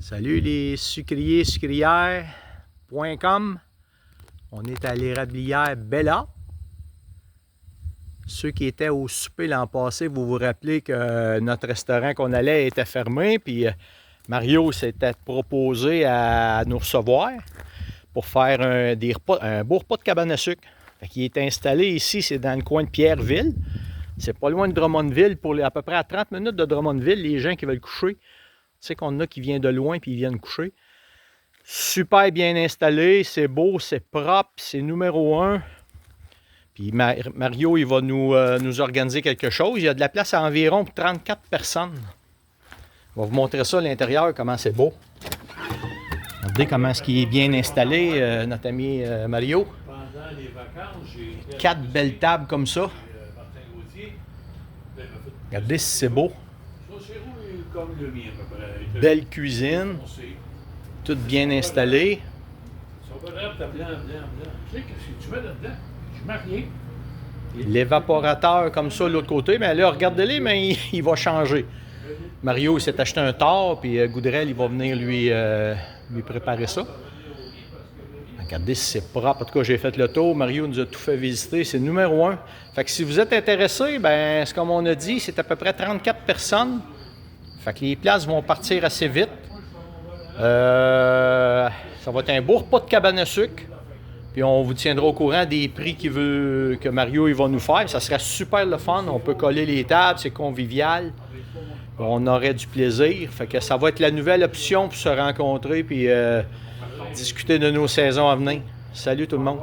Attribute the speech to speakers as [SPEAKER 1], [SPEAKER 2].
[SPEAKER 1] Salut les sucriers, sucrières.com. On est à l'érablière Bella. Ceux qui étaient au souper l'an passé, vous vous rappelez que notre restaurant qu'on allait était fermé, puis Mario s'était proposé à nous recevoir pour faire un beau repas de cabane à sucre. Il est installé ici, c'est dans le coin de Pierreville. C'est pas loin de Drummondville, à peu près à 30 minutes de Drummondville, les gens qui veulent coucher. Tu sais qu'on a qui viennent de loin puis ils viennent coucher. Super bien installé, c'est beau, c'est propre, c'est numéro 1. Puis Mario, il va nous organiser quelque chose. Il y a de la place à environ 34 personnes. On va vous montrer ça à l'intérieur, comment c'est beau. Regardez comment est-ce qu'il est bien installé, notre ami Mario.
[SPEAKER 2] Pendant les vacances, j'ai
[SPEAKER 1] 4 belles tables comme ça. Regardez si c'est beau.
[SPEAKER 2] Comme le mien, à peu près.
[SPEAKER 1] Belle cuisine. Tout bien installé.
[SPEAKER 2] Ça va blanc. Tu sais, qu'est-ce que tu mets là-dedans? Je mets rien.
[SPEAKER 1] L'évaporateur comme ça de l'autre côté. Mais là, regardez-les, mais il va changer. Mario, il s'est acheté un tort, puis Goudrel, il va venir lui préparer ça. Regardez si c'est propre. En tout cas, j'ai fait le tour. Mario nous a tout fait visiter. C'est numéro 1. Fait que si vous êtes intéressé, ben, c'est comme on a dit, c'est à peu près 34 personnes. Fait que les places vont partir assez vite. Ça va être un beau repas de cabane à sucre. Puis on vous tiendra au courant des prix que Mario il va nous faire. Ça sera super le fun. On peut coller les tables, c'est convivial. On aurait du plaisir. Fait que ça va être la nouvelle option pour se rencontrer puis discuter de nos saisons à venir. Salut tout le monde!